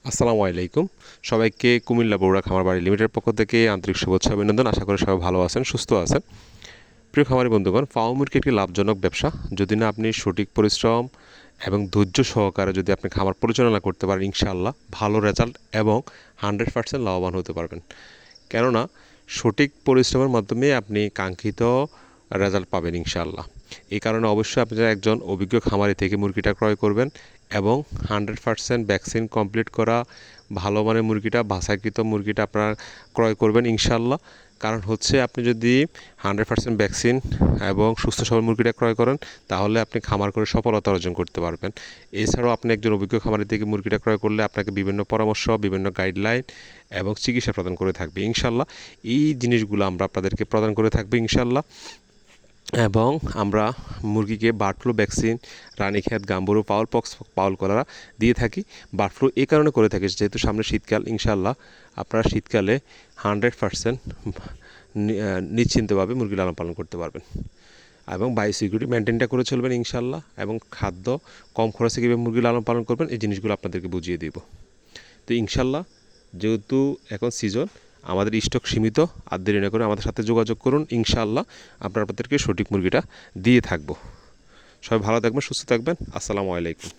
আসসালামু আলাইকুম। সবাইকে কুমিল্লা বগুড়া খামার বাড়ি লিমিটেড পক্ষ থেকে আন্তরিক শুভেচ্ছা অভিনন্দন। আশা করি সবাই ভালো আছেন, সুস্থ আছেন। প্রিয় খামারি বন্ধুগণ, ফার্ম মুরগি একটি লাভজনক ব্যবসা। যদি না আপনি সঠিক পরিশ্রম এবং ধৈর্য সহকারে যদি আপনি খামার পরিচালনা করতে পারেন, ইনশাআল্লাহ ভালো রেজাল্ট এবং 100% লাভবান হতে পারবেন। কেননা সঠিক পরিশ্রমের মাধ্যমে আপনি কাঙ্ক্ষিত রেজাল্ট পাবেন ইনশাআল্লাহ। এই কারণে অবশ্যই আপনারা একজন অভিজ্ঞ খামারি থেকে মুরগিটা ক্রয় করবেন এবং 100% ভ্যাকসিন কমপ্লিট করা ভালো মানের মুরগিটা, বাছাইকৃত মুরগিটা আপনারা ক্রয় করবেন ইনশাআল্লাহ। কারণ হচ্ছে আপনি যদি 100% ভ্যাকসিন এবং সুস্থ সবল মুরগিটা ক্রয় করেন, তাহলে আপনি খামার করে সফলতা অর্জন করতে পারবেন। এছাড়াও আপনি একজন অভিজ্ঞ খামারি থেকে মুরগিটা ক্রয় করলে আপনাকে বিভিন্ন পরামর্শ, বিভিন্ন গাইডলাইন এবং চিকিৎসা প্রদান করে থাকবে ইনশাআল্লাহ। এই জিনিসগুলো আমরা আপনাদেরকে প্রদান করে থাকবে ইনশাআল্লাহ। এবং আমরা মুরগিকে bird flu vaccine, Ranikhet, Gumboro, fowlpox, fowl cholera দিয়ে থাকি। বার্ড ফ্লু এই কারণে করে থাকি যেহেতু সামনে শীতকাল, ইনশাআল্লাহ আপনারা শীতকালে 100% নিশ্চিন্তভাবে মুরগি লালন পালন করতে পারবেন এবং বায়োসিকিউরিটি মেনটেনটা করে চলবেন ইনশাআল্লাহ। এবং খাদ্য কম খরচে কীভাবে মুরগি লালন পালন করবেন এই জিনিসগুলো আপনাদেরকে বুঝিয়ে দিব। তো ইনশাআল্লাহ যেহেতু এখন সিজন, আমাদের স্টক সীমিত, আর দেরি না করে আমাদের সাথে যোগাযোগ করুন। ইনশাআল্লাহ আপনাদেরকে সঠিক মুরগিটা দিয়ে থাকবো। সবাই ভালো থাকবেন, সুস্থ থাকবেন। আসসালামু আলাইকুম।